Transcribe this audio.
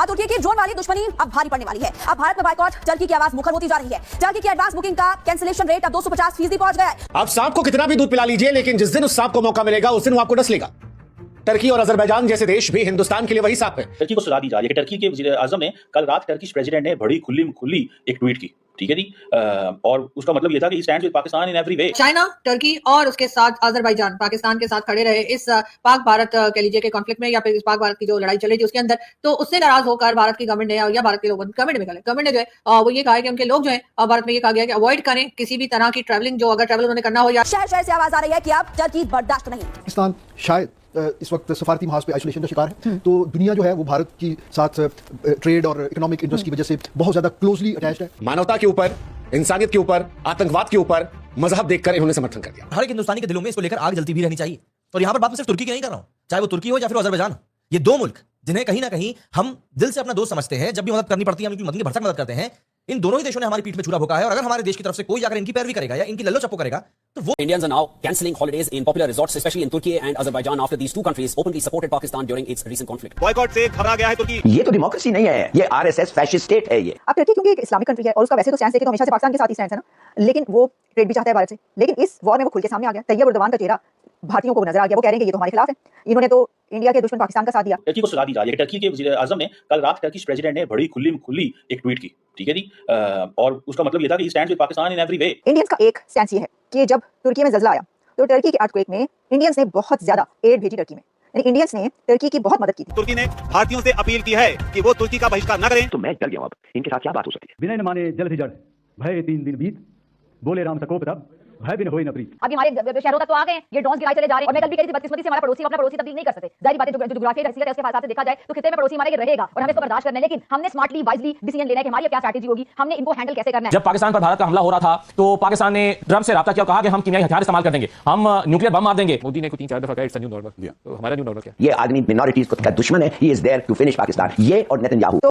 तुर्की की ड्रोन वाली दुश्मनी अब भारी पड़ने वाली है। अब भारत में बाइकॉट टर्की की आवाज मुखर होती जा रही है। टर्की की एडवांस बुकिंग का कैंसिलेशन रेट अब 250% पहुंच गया है। आप सांप को कितना भी दूध पिला लीजिए, लेकिन जिस दिन उस सांप को मौका मिलेगा उस दिन वो आपको डस लेगा। टर्की और अजरबैजान जैसे देश भी हिंदुस्तान के लिए वही सांप है। टर्की को सलाह दी जा रही है कि टर्की के वज़ीर आज़म ने कल रात टर्किश प्रेसिडेंट ने बड़ी खुली एक ट्वीट की, ठीक है जी, और उसका मतलब ये था कि stands with Pakistan in every way. China, Turkey और उसके साथ अजरबैजान पाकिस्तान के साथ खड़े रहे इस पाक भारत कह लीजिए के कॉन्फ्लिक्ट में, या फिर इस पाक भारत की जो लड़ाई चल रही थी उसके अंदर। तो उससे नाराज होकर भारत की गवर्नमेंट ने, या भारत के लोगों गवर्नमेंट ने जो है वो ये कहा है कि उनके लोग जो है भारत में ये कहा गया कि अवॉइड करें किसी भी तरह की ट्रैवलिंग, जो अगर ट्रैवल उन्होंने करना हो। या शहर शहर से आवाज आ रही है कि अब टर्की बर्दाश्त नहीं। पाकिस्तान शायद इस वक्त सफारती महाज पे आइसोलेशन का शिकार है, तो दुनिया जो है वो भारत की साथ ट्रेड और इकोनॉमिक इंटरेस्ट की वजह से बहुत ज्यादा क्लोजली अटैच्ड है। मानवता के ऊपर, इंसानियत के ऊपर, आतंकवाद के ऊपर मजहब देखकर इन्होंने समर्थन कर दिया। हर एक हिंदुस्तानी के दिलों में इसको लेकर आग जलती भी रहनी चाहिए। और यहाँ पर बात मैं सिर्फ तुर्की की नहीं कर रहा हूँ, चाहे वो तुर्की हो या फिर अजरबैजान हो। ये दो मुल्क जिन्हें कहीं ना कहीं हम दिल से अपना दोस्त समझते हैं, जब भी मदद करनी पड़ती है हम इनकी मदद की भरसक मदद करते हैं। इन दोनों ही देशों ने हमारी पीठ पे छुरा भोंका है, और अगर हमारे देश की तरफ से कोई जाकर इनकी पैरवी करेगा या इनकी लल्लो चप्पो करेगा तो वो Indians are now cancelling holidays in popular resorts, especially in Turkey and Azerbaijan, after these two countries openly supported Pakistan during its recent conflict. Boycott से घबरा गया है तुर्की। ये तो डेमोक्रेसी नहीं है, ये आरएसएस फैशिस्ट स्टेट है। ये अब टर्की क्योंकि एक इस्लामिक कंट्री है और उसका वैसे तो स्टैंड देखे तो हमेशा से पाकिस्तान के साथ ही स्टैंड है ना, लेकिन वो ट्रेड भी चाहता है भारत से, लेकिन इस वॉर में वो खुल के सामने आ गया। तैयब उर्दवान का चेहरा भारतीयों को नजर आ गया। वो कह रहे हैं कि ये तो हमारे खिलाफ है, इन्होंने तो इंडिया के दुश्मन पाकिस्तान का साथ दिया। टर्की को सलाह दी जा रही है कि टर्की के वज़ीर आज़म ने कल रात टर्किश प्रेसिडेंट ने बड़ी खुली एक ट्वीट की, ठीक है जी, और उसका मतलब ये था कि stands with Pakistan in every way. Indians का एक स्टैंड ये है कि जब तुर्की में ज़ल्ज़ला आया तो टर्की के अर्थक्वेक में इंडियंस ने बहुत ज्यादा एड भेजी टर्की में, यानी इंडियंस ने टर्की की बहुत मदद की थी। तुर्की ने भारतीयों से अपील की है कि वो तुर्की का बहिष्कार न करें। तो मैं डर गया हूं, अब इनके साथ क्या बात हो सकती है। विनय न माने जल से जड़, भय 3 दिन बीत, बोले राम सकोप तब, भय बिन होई न प्रीत। अभी हमारे शहरों तक तो आ गए, ये ड्रोन गिराए चले जा रहे हैं। और मैं कल भी कही थी, बदकिस्मती से हमारा पड़ोसी अपना पड़ोसी तब्दील नहीं कर सकते। जाहिर बात है, जो जुग्राफिया की हैसियत है उसके हिसाब से देखा जाए तो खिते में पड़ोसी हमारे रहेगा और हमें इसको बर्दाश्त करना है, लेकिन हमने स्मार्टली वाइजली डिसीजन लेना है कि हमारी क्या स्ट्रैटेजी होगी, हमने इनको हैंडल कैसे करना है। जब पाकिस्तान पर भारत का हमला हो रहा था तो पाकिस्तान ने ट्रंप से राब्ता किया और कहा कि हम कीमियाई हथियार इस्तेमाल कर देंगे, हम न्यूक्लियर बम मार देंगे। मोदी ने 3-4 दफा कहा इट्स न्यू नॉर्मल, तो हमारा न्यू नॉर्मल क्या? ये आदमी मिनॉरिटीज का दुश्मन है, he is there to finish Pakistan, ये और नेतन्याहू।